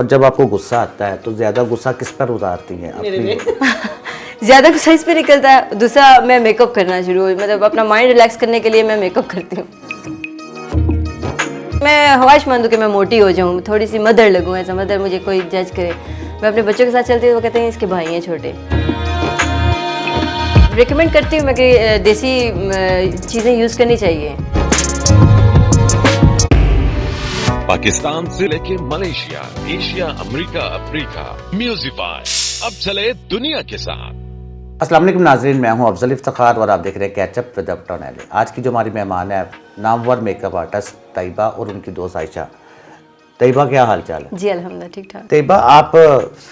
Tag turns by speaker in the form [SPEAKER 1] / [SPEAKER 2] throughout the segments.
[SPEAKER 1] जब आपको गुस्सा आता है तो ज़्यादा गुस्सा किस पर उतारती हैं अपनी?
[SPEAKER 2] ज़्यादा गुस्सा इस पे निकलता है, दूसरा मैं मेकअप करना शुरू हुई, मतलब अपना माइंड रिलैक्स करने के लिए मैं मेकअप करती हूँ। मैं ख्वाहिशमंद हूँ कि मैं मोटी हो जाऊँ, थोड़ी सी मदर लगूँ, ऐसा मदर मुझे कोई जज करे। मैं अपने बच्चों के साथ चलती हूँ, वो कहते हैं इसके भाई हैं छोटे। रिकमेंड करती हूँ मैं कि देसी चीज़ें यूज़ करनी चाहिए।
[SPEAKER 3] पाकिस्तान से लेके मलेशिया, एशिया, अमेरिका, अफ्रीका, म्यूजिफाई अब चले दुनिया के साथ।
[SPEAKER 1] अस्सलाम वालेकुम नाज़रीन, मैं हूं अफजल इफ्तिखार और आप देख रहे हैं कैचअप विद डॉक्टर नैली। आज की जो हमारी मेहमान है नामवर मेकअप आर्टिस्ट तैयबा और उनकी दोस्त आयशा। तैयबा, क्या हाल चाल है?
[SPEAKER 2] जी अल्हम्दुलिल्लाह, ठीक ठाक।
[SPEAKER 1] तैयबा, आप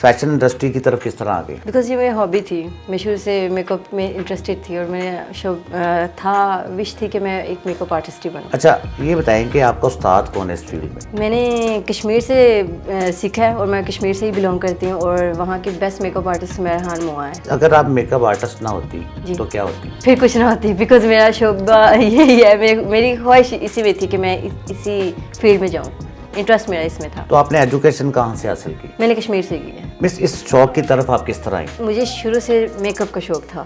[SPEAKER 1] फैशन इंडस्ट्री की तरफ किस तरह आ गई?
[SPEAKER 2] बिकॉज ये मेरी हॉबी थी, मैं शुरू से मेकअप में इंटरेस्टेड थी और मैं विश थी कि मैं एक मेकअप आर्टिस्ट ही बनूं।
[SPEAKER 1] अच्छा, ये बताएं कि आपका उस्ताद कौन है इस फील्ड में?
[SPEAKER 2] मैंने कश्मीर से सीखा है और मैं कश्मीर से ही बिलोंग करती हूँ और वहाँ की बेस्ट मेकअप आर्टिस्ट मेहरान मुआ है।
[SPEAKER 1] अगर आप मेकअप आर्टिस्ट ना होती तो क्या होती?
[SPEAKER 2] फिर कुछ ना होती, बिकॉज मेरा शोबा यही है, मेरी ख्वाहिश इसी में थी कि मैं इसी फील्ड में जाऊँ, इंटरेस्ट मेरा इसमें था।
[SPEAKER 1] तो आपने एजुकेशन कहाँ से हासिल की?
[SPEAKER 2] मैंने कश्मीर से की है।
[SPEAKER 1] मिस, इस शौक की तरफ आप किस तरह आई?
[SPEAKER 2] मुझे शुरू से मेकअप का शौक था,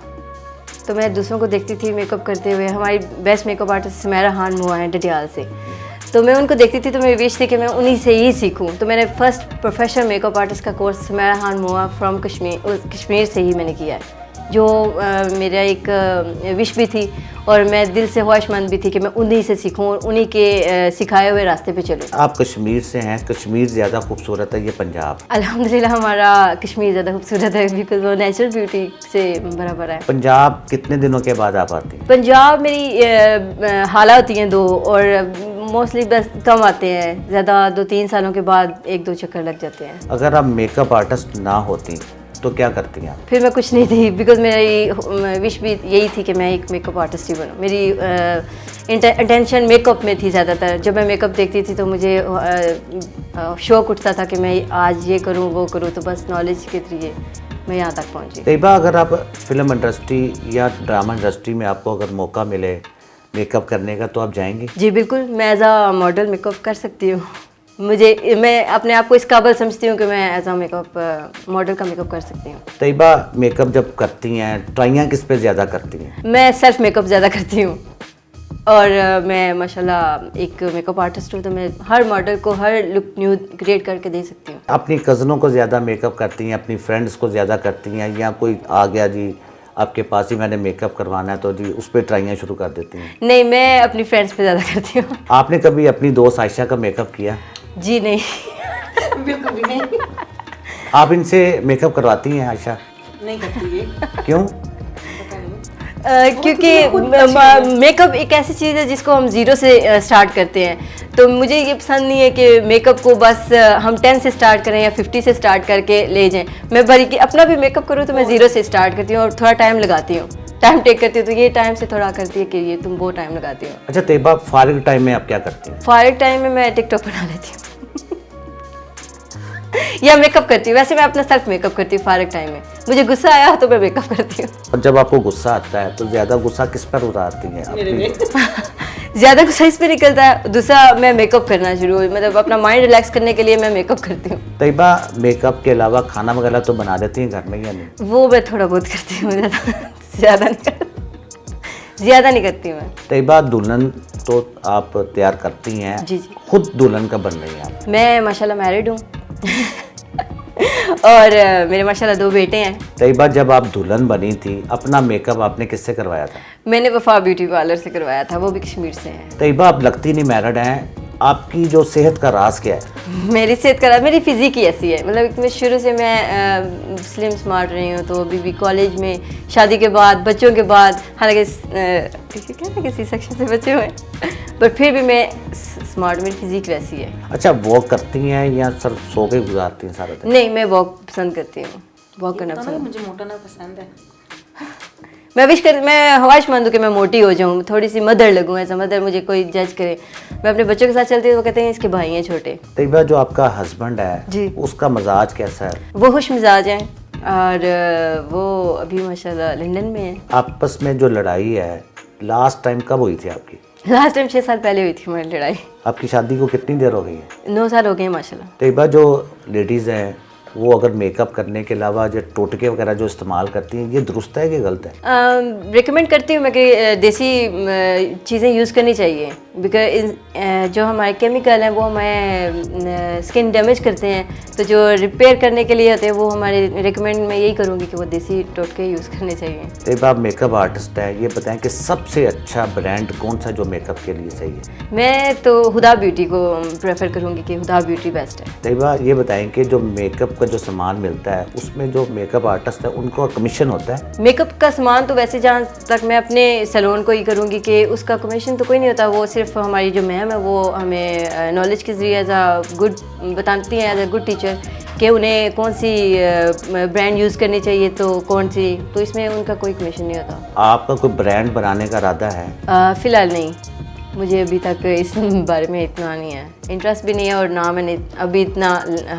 [SPEAKER 2] तो मैं दूसरों को देखती थी मेकअप करते हुए। हमारी बेस्ट मेकअप आर्टिस्ट मेहरान मुआ है डडियाल से, तो मैं उनको देखती थी तो मेरी विश थी कि मैं उन्हीं से ही सीखूं। तो मैंने फर्स्ट प्रोफेशनल मेकअप आर्टिस्ट का कोर्स मेहरान मुआ फ्रॉम कश्मीर से ही मैंने किया है, जो मेरा एक विश भी थी और मैं दिल से ख्वाहिशमंद भी थी कि मैं उन्हीं से सीखूं और उन्हीं के सिखाए हुए रास्ते पे चलूं।
[SPEAKER 1] आप कश्मीर से हैं, कश्मीर ज़्यादा खूबसूरत है, ये पंजाब?
[SPEAKER 2] अल्हम्दुलिल्लाह हमारा कश्मीर ज़्यादा खूबसूरत है, बिकॉज वो नेचुरल ब्यूटी से भरा भरा है।
[SPEAKER 1] पंजाब कितने दिनों के बाद आप आती हैं?
[SPEAKER 2] पंजाब मेरी हाला होती हैं 2 और मोस्टली बस कम आते हैं, ज़्यादा 2-3 सालों के बाद 1-2 चक्कर लग जाते हैं।
[SPEAKER 1] अगर आप मेकअप आर्टिस्ट ना होती तो क्या करती हैं?
[SPEAKER 2] फिर मैं कुछ नहीं थी, बिकॉज मेरी विश भी यही थी कि मैं एक मेकअप आर्टिस्ट ही बनूं। मेरी अटेंशन मेकअप में थी ज़्यादातर। जब मैं मेकअप देखती थी तो मुझे शौक उठता था कि मैं आज ये करूं वो करूं, तो बस नॉलेज के जरिए मैं यहाँ तक पहुँची।
[SPEAKER 1] तैयबा, अगर आप फिल्म इंडस्ट्री या ड्रामा इंडस्ट्री में आपको अगर मौका मिले मेकअप करने का तो आप जाएंगी?
[SPEAKER 2] जी बिल्कुल, मैं एज आ मॉडल मेकअप कर सकती हूँ। मैं अपने आप को इस काबिल समझती हूँ कि मैं एज आ मेकअप मॉडल का मेकअप कर सकती हूँ।
[SPEAKER 1] तैयबा, मेकअप जब करती हैं ट्राइयाँ किस पे ज़्यादा करती हैं?
[SPEAKER 2] मैं सेल्फ मेकअप ज़्यादा करती हूँ और मैं माशाल्लाह एक मेकअप आर्टिस्ट हूँ, तो मैं हर मॉडल को हर लुक न्यू क्रिएट करके दे सकती हूँ।
[SPEAKER 1] अपनी कज़नों को ज़्यादा मेकअप करती हैं, अपनी फ्रेंड्स को ज़्यादा करती हैं, या कोई आ गया जी आपके पास ही मैंने मेकअप करवाना है तो जी उस पर ट्राइयाँ शुरू कर देती हैं?
[SPEAKER 2] नहीं, मैं अपनी फ्रेंड्स पे ज़्यादा करती हूँ।
[SPEAKER 1] आपने कभी अपनी दोस्त आयशा का मेकअप किया?
[SPEAKER 2] जी नहीं बिल्कुल भी नहीं।
[SPEAKER 1] आप इनसे मेकअप करवाती हैं आयशा?
[SPEAKER 4] नहीं करती है।
[SPEAKER 1] क्यों?
[SPEAKER 2] क्योंकि मेकअप एक ऐसी चीज़ है जिसको हम ज़ीरो से स्टार्ट करते हैं, तो मुझे ये पसंद नहीं है कि मेकअप को बस हम 10 से स्टार्ट करें या 50 से स्टार्ट करके ले जाएं। मैं भरी कि अपना भी मेकअप करूँ तो मैं ज़ीरो से स्टार्ट करती हूँ और थोड़ा टाइम लगाती हूँ, टाइम टेक करती हूँ। तो ये टाइम से थोड़ा करती है कि ये तुम वो टाइम लगाती हो।
[SPEAKER 1] अच्छा तैयबा, फारिग टाइम में आप क्या करती हैं?
[SPEAKER 2] फारिग टाइम में मैं टिकटॉक बना लेती हूँ या मेकअप करती हूँ। वैसे मैं अपना सेल्फ मेकअप करती हूँ फारिग टाइम में। मुझे गुस्सा आया तो मैं मेकअप करती हूँ।
[SPEAKER 1] और जब आपको गुस्सा आता है तो ज़्यादा गुस्सा किस पर उतारती हैं अपनी?
[SPEAKER 2] ज़्यादा गुस्सा इस पे निकलता है, दूसरा मैं मेकअप करना शुरू हुई, मतलब अपना माइंड रिलैक्स करने के लिए मैं मेकअप करती हूँ।
[SPEAKER 1] तैयबा, मेकअप के अलावा खाना वगैरह तो बना देती हैं घर में या नहीं?
[SPEAKER 2] वो मैं थोड़ा बहुत करती हूँ, ज़्यादा नहीं करती मैं।
[SPEAKER 1] तैयबा, दुल्हन तो आप तैयार करती हैं,
[SPEAKER 2] जी जी।
[SPEAKER 1] खुद दुल्हन का बन रही हैं आप?
[SPEAKER 2] मैं माशाल्लाह मैरिड हूँ और मेरे माशाल्लाह 2 बेटे हैं।
[SPEAKER 1] तैयबा, जब आप दुल्हन बनी थी अपना मेकअप आपने किससे करवाया था?
[SPEAKER 2] मैंने वफा ब्यूटी पार्लर से करवाया था, वो भी कश्मीर से है।
[SPEAKER 1] तैयबा, आप लगती नहीं मैरिड हैं, आपकी जो सेहत का राज क्या है?
[SPEAKER 2] मेरी सेहत का राज मेरी फिजिक ही ऐसी है, मतलब मैं शुरू से मैं स्लिम स्मार्ट रही हूँ। तो अभी भी कॉलेज में, शादी के बाद, बच्चों के बाद, हालांकि किसी सेक्शन से बचे हुए पर फिर भी मैं स्मार्ट, मेरी फिजिक वैसी है।
[SPEAKER 1] अच्छा, वॉक करती हैं या सिर्फ सो के गुजारती हैं सारा दिन?
[SPEAKER 2] नहीं, मैं वॉक पसंद करती हूँ, वॉक करना पसंद।
[SPEAKER 4] मुझे मोटाना पसंद है।
[SPEAKER 2] मैं ख्वाहिशमंद हूँ कि मैं मोटी हो जाऊँ, थोड़ी सी मदर लगूँ, ऐसा मदर मुझे कोई जज करे। मैं अपने बच्चों के साथ चलती हूँ, वो कहते हैं इसके भाई हैं छोटे।
[SPEAKER 1] तैयबा, जो आपका हस्बैंड है
[SPEAKER 2] जी,
[SPEAKER 1] उसका मजाज कैसा है?
[SPEAKER 2] वो खुश मिजाज हैं और वो अभी माशाल्लाह लंदन में है।
[SPEAKER 1] आपस में जो लड़ाई है लास्ट टाइम कब हुई थी आपकी?
[SPEAKER 2] लास्ट टाइम 6 साल पहले हुई थी हमारी लड़ाई।
[SPEAKER 1] आपकी शादी को कितनी देर हो गई है?
[SPEAKER 2] 9 साल हो गए हैं माशाल्लाह।
[SPEAKER 1] तैयबा, जो लेडीज़ हैं वो अगर मेकअप करने के अलावा जो टोटके वगैरह जो इस्तेमाल करती हैं, ये दुरुस्त है कि गलत है?
[SPEAKER 2] रिकमेंड करती हूँ मैं कि देसी चीज़ें यूज़ करनी चाहिए, बिकॉज जो हमारे केमिकल हैं वो हमारे स्किन डैमेज करते हैं, तो जो रिपेयर करने के लिए होते हैं वो हमारे रिकमेंड मैं यही करूँगी कि वो देसी टोटके यूज़ करने चाहिए।
[SPEAKER 1] तैयबा, आप मेकअप आर्टिस्ट है, ये बताएं कि सबसे अच्छा ब्रांड कौन सा जो मेकअप के लिए सही है?
[SPEAKER 2] मैं तो हुदा ब्यूटी को प्रेफर करूँगी कि हुदा ब्यूटी बेस्ट है।
[SPEAKER 1] तैयबा, ये बताएं कि जो मेकअप का जो सामान मिलता है उसमें जो मेकअप आर्टिस्ट है उनको कमीशन होता है?
[SPEAKER 2] मेकअप का सामान तो वैसे जहाँ तक मैं अपने सैलून को ही करूँगी कि उसका कमीशन तो कोई नहीं होता, वो सिर्फ हमारी जो मैम है वो हमें नॉलेज के ज़रिए एज अ गुड बताती हैं, एज अ गुड टीचर, कि उन्हें कौन सी ब्रांड यूज़ करनी चाहिए तो कौन सी, तो इसमें उनका कोई कमीशन नहीं होता।
[SPEAKER 1] आपका कोई ब्रांड बनाने का इरादा है?
[SPEAKER 2] फ़िलहाल नहीं, मुझे अभी तक इस बारे में इतना नहीं है, इंटरेस्ट भी नहीं है, और ना मैंने अभी इतना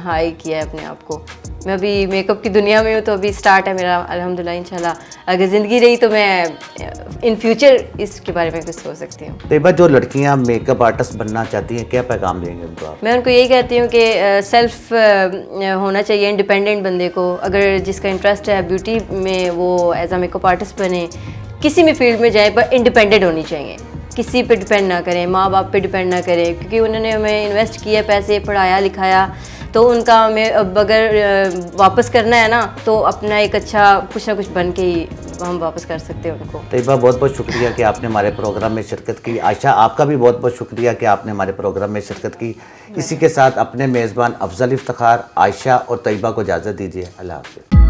[SPEAKER 2] हाई किया है अपने आप को। मैं अभी मेकअप की दुनिया में हूँ, तो अभी स्टार्ट है मेरा अल्हम्दुलिल्लाह। इंशाल्लाह अगर ज़िंदगी रही तो मैं इन फ्यूचर इसके बारे में कुछ सोच सकती हूँ।
[SPEAKER 1] तैयबा, जो लड़कियां मेकअप आर्टिस्ट बनना चाहती हैं, क्या पैगाम देंगे उनको आप?
[SPEAKER 2] मैं उनको यही कहती हूँ कि सेल्फ होना चाहिए, इंडिपेंडेंट बंदे को। अगर जिसका इंटरेस्ट है ब्यूटी में, वो एज अ मेकअप आर्टिस्ट बने, किसी भी फील्ड में जाए, पर इंडिपेंडेंट होनी चाहिए, किसी पे डिपेंड ना करें, माँ बाप पे डिपेंड ना करें, क्योंकि उन्होंने हमें इन्वेस्ट किया पैसे, पढ़ाया लिखाया, तो उनका हमें अब अगर वापस करना है ना, तो अपना एक अच्छा कुछ ना कुछ बन के ही हम वापस कर सकते हैं उनको।
[SPEAKER 1] तैयबा, बहुत बहुत शुक्रिया कि आपने हमारे प्रोग्राम में शिरकत की। आयशा, आपका भी बहुत बहुत शुक्रिया कि आपने हमारे प्रोग्राम में शिरकत की। इसी के साथ अपने मेज़बान अफजल इफ्तिखार, आयशा और तैयबा को इजाज़त दीजिए। अल्लाह हाफ़िज़।